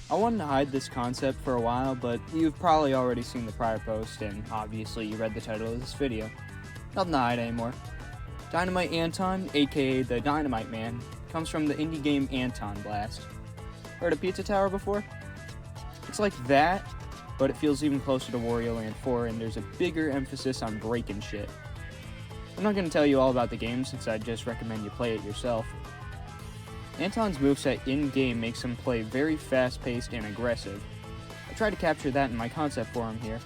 I wanted to hide this concept for a while, but you've probably already seen the prior post, and obviously you read the title of this video. Nothing to hide anymore. Dynamite Anton, aka the Dynamite Man, comes from the indie game Anton Blast. Heard of Pizza Tower before? It's like that, but it feels even closer to Wario Land 4, and there's a bigger emphasis on breaking shit. I'm not going to tell you all about the game since I'd just recommend you play it yourself. Anton's moveset in-game makes him play very fast-paced and aggressive. I tried to capture that in my concept for him here,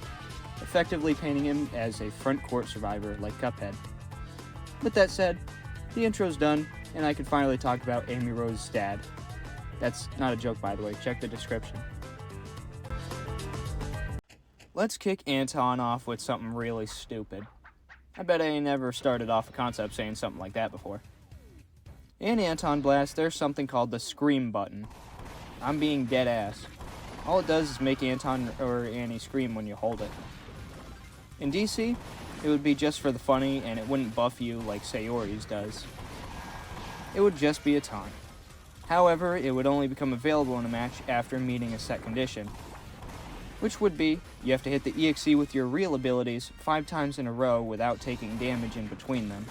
effectively painting him as a front-court survivor like Cuphead. With that said, the intro's done, and I can finally talk about Amy Rose's dad. That's not a joke, by the way, check the description. Let's kick Anton off with something really stupid. I bet I ain't never started off a concept saying something like that before. In Anton Blast, there's something called the scream button. I'm being dead ass. All it does is make Anton or Annie scream when you hold it. In DC, it would be just for the funny and it wouldn't buff you like Sayori's does. It would just be a taunt. However, it would only become available in a match after meeting a set condition. Which would be, you have to hit the EXE with your real abilities 5 times in a row without taking damage in between them.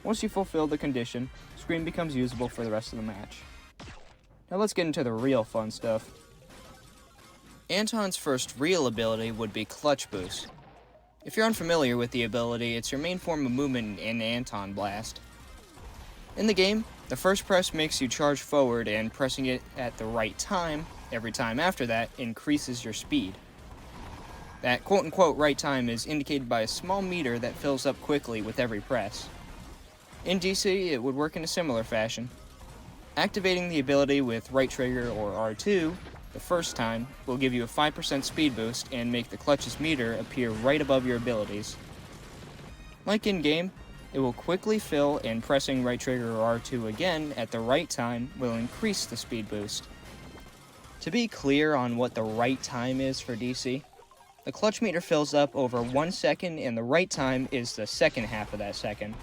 Once you fulfill the condition, Scream becomes usable for the rest of the match. Now let's get into the real fun stuff. Anton's first real ability would be Clutch Boost. If you're unfamiliar with the ability, it's your main form of movement in Anton Blast. In the game, the first press makes you charge forward, and pressing it at the right time, every time after that, increases your speed. That quote-unquote right time is indicated by a small meter that fills up quickly with every press. In DC, it would work in a similar fashion. Activating the ability with right trigger or R2 the first time will give you a 5% speed boost and make the clutch's meter appear right above your abilities. Like in-game, it will quickly fill, and pressing right trigger or R2 again at the right time will increase the speed boost. To be clear on what the right time is for DC, the clutch meter fills up over 1 second and the right time is the second half of that second.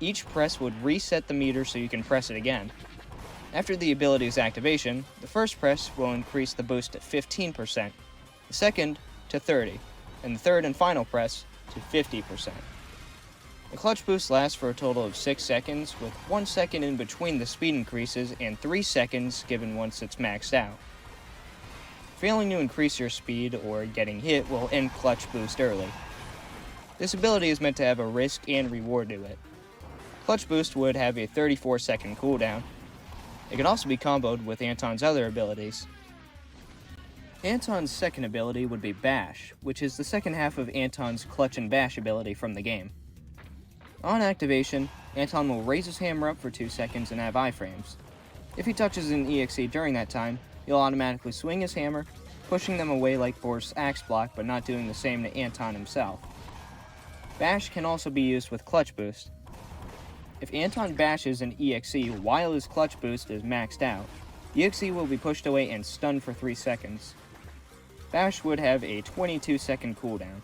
Each press would reset the meter so you can press it again. After the ability's activation, the first press will increase the boost to 15%, the second to 30%, and the third and final press to 50%. The clutch boost lasts for a total of 6 seconds, with 1 second in between the speed increases and 3 seconds given once it's maxed out. Failing to increase your speed or getting hit will end clutch boost early. This ability is meant to have a risk and reward to it. Clutch Boost would have a 34-second cooldown. It can also be comboed with Anton's other abilities. Anton's second ability would be Bash, which is the second half of Anton's Clutch and Bash ability from the game. On activation, Anton will raise his hammer up for 2 seconds and have iframes. If he touches an EXE during that time, he'll automatically swing his hammer, pushing them away like Borst's axe block but not doing the same to Anton himself. Bash can also be used with Clutch Boost. If Anton bashes an EXE while his Clutch Boost is maxed out, the EXE will be pushed away and stunned for 3 seconds. Bash would have a 22-second cooldown.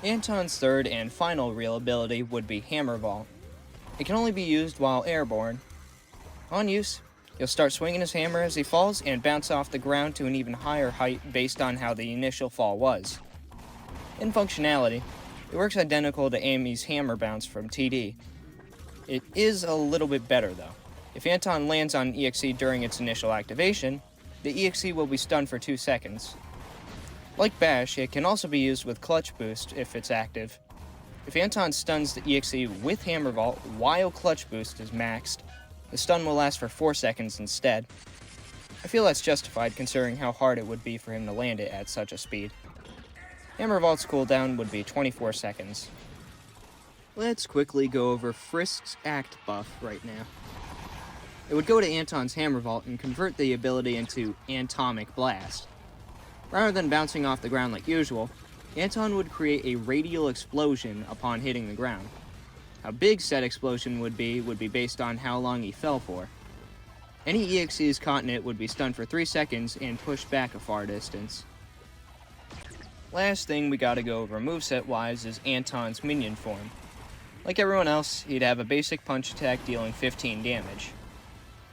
Anton's third and final real ability would be Hammer Ball. It can only be used while airborne. On use, he'll start swinging his hammer as he falls and bounce off the ground to an even higher height based on how the initial fall was. In functionality, it works identical to Amy's hammer bounce from TD. It is a little bit better though. If Anton lands on an EXE during its initial activation, the EXE will be stunned for 2 seconds. Like Bash, it can also be used with Clutch Boost if it's active. If Anton stuns the EXE with Hammer Vault while Clutch Boost is maxed, the stun will last for 4 seconds instead. I feel that's justified considering how hard it would be for him to land it at such a speed. Hammer Vault's cooldown would be 24 seconds. Let's quickly go over Frisk's Act buff right now. It would go to Anton's Hammer Vault and convert the ability into Antomic Blast. Rather than bouncing off the ground like usual, Anton would create a radial explosion upon hitting the ground. How big said explosion would be based on how long he fell for. Any EXEs caught in it would be stunned for 3 seconds and pushed back a far distance. Last thing we gotta go over moveset-wise is Anton's minion form. Like everyone else, he'd have a basic punch attack dealing 15 damage.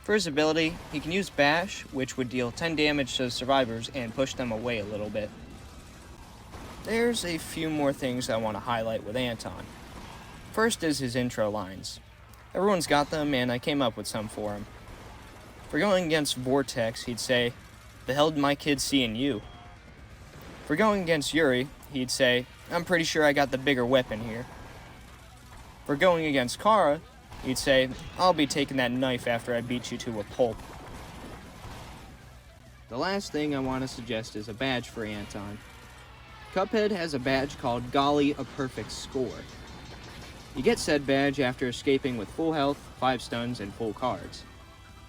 For his ability, he can use Bash, which would deal 10 damage to the survivors and push them away a little bit. There's a few more things I want to highlight with Anton. First is his intro lines. Everyone's got them, and I came up with some for him. For going against Vortex, he'd say, "The hell did my kid see in you?" For going against Yuri, he'd say, "I'm pretty sure I got the bigger weapon here." For going against Kara, he'd say, "I'll be taking that knife after I beat you to a pulp." The last thing I want to suggest is a badge for Anton. Cuphead has a badge called Golly a Perfect Score. You get said badge after escaping with full health, 5 stuns, and full cards.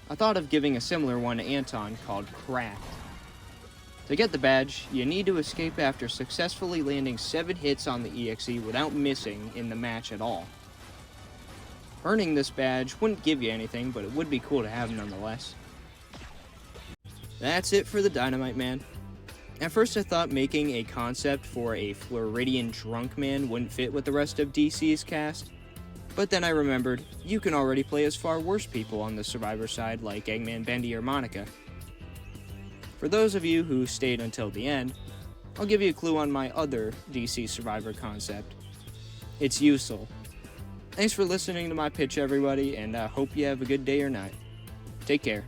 I thought of giving a similar one to Anton called Cracked. To get the badge, you need to escape after successfully landing 7 hits on the EXE without missing in the match at all. Earning this badge wouldn't give you anything, but it would be cool to have nonetheless. That's it for the Dynamite Man. At first I thought making a concept for a Floridian drunk man wouldn't fit with the rest of DC's cast, but then I remembered you can already play as far worse people on the Survivor side like Eggman, Bendy, or Monica. For those of you who stayed until the end, I'll give you a clue on my other DC Survivor concept. It's Usul. Thanks for listening to my pitch, everybody, and I hope you have a good day or night. Take care.